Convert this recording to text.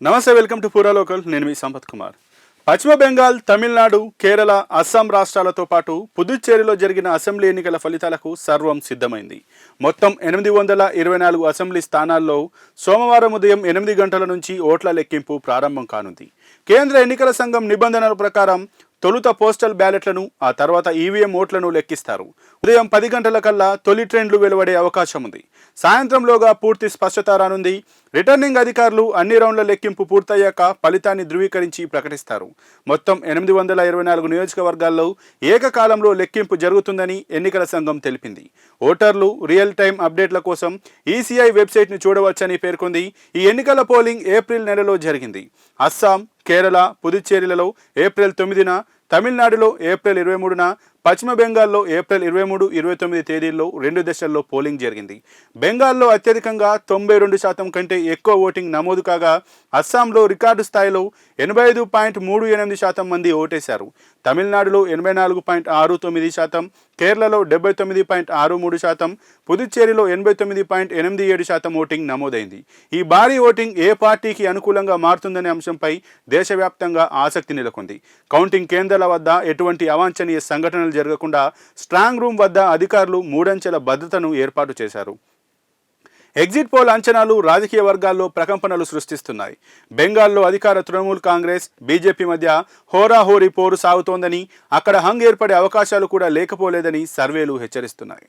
నమస్తే, welcome to పూరా local. నేను మీ సంపత్ కుమార్. పశ్చిమ బెంగాల్, తమిళనాడు, కేరళ, అస్సాం రాష్ట్రాలతో పాటు పుదుచ్చేరిలో జరిగిన అసెంబ్లీ ఎన్నికల ఫలితాలకు సర్వం సిద్ధమైంది. మొత్తం 824 అసెంబ్లీ స్థానాల్లో సోమవారం ఉదయం 8 గంటల నుంచి ఓట్ల లెక్కింపు ప్రారంభం కానుంది. కేంద్ర ఎన్నికల సంఘం నిబంధనల ప్రకారం తొలుత పోస్టల్ బ్యాలెట్లను, ఆ తర్వాత ఈవీఎం ఓట్లను లెక్కిస్తారు. ఉదయం 10 గంటల కల్లా తొలి ట్రెండ్లు వెలువడే అవకాశం ఉంది. సాయంత్రంలోగా పూర్తి స్పష్టత రానుంది. రిటర్నింగ్ అధికారులు అన్ని రౌండ్ల లెక్కింపు పూర్తయ్యాక ఫలితాన్ని ధృవీకరించి ప్రకటిస్తారు. మొత్తం 824 నియోజకవర్గాల్లో ఏకకాలంలో లెక్కింపు జరుగుతుందని ఎన్నికల సంఘం తెలిపింది. ఓటర్లు రియల్ టైం అప్డేట్ల కోసం ఈసీఐ వెబ్సైట్ను చూడవచ్చని పేర్కొంది. ఈ ఎన్నికల పోలింగ్ ఏప్రిల్ నెలలో జరిగింది. అస్సాం, కేరళ, పుదుచ్చేరిలలో ఏప్రిల్ 9న, తమిళనాడులో ఏప్రిల్ 23న, పశ్చిమ బెంగాల్లో ఏప్రిల్ 23, 29 తేదీల్లో 2 దశల్లో పోలింగ్ జరిగింది. బెంగాల్లో అత్యధికంగా 92% కంటే ఎక్కువ ఓటింగ్ నమోదు కాగా, అస్సాంలో రికార్డు స్థాయిలో 85.38% మంది ఓటేశారు. తమిళనాడులో 84.69%, కేరళలో 79.63%, పుదుచ్చేరిలో 89.87% ఓటింగ్ నమోదైంది. ఈ భారీ ఓటింగ్ ఏ పార్టీకి అనుకూలంగా మారుతుందనే అంశంపై దేశవ్యాప్తంగా ఆసక్తి నెలకొంది. కౌంటింగ్ కేంద్రాల వద్ద ఎటువంటి అవాంఛనీయ సంఘటనలు జరగకుండా స్ట్రాంగ్ రూమ్ వద్ద అధికారులు 3 అంచెల భద్రతను ఏర్పాటు చేశారు. ఎగ్జిట్ పోల్ అంచనాలు రాజకీయ వర్గాల్లో ప్రకంపనలు సృష్టిస్తున్నాయి. బెంగాల్లో అధికార తృణమూల్ కాంగ్రెస్, బీజేపీ మధ్య హోరాహోరీ పోరు సాగుతోందని, అక్కడ హంగ్ ఏర్పడే అవకాశాలు కూడా లేకపోలేదని సర్వేలు హెచ్చరిస్తున్నాయి.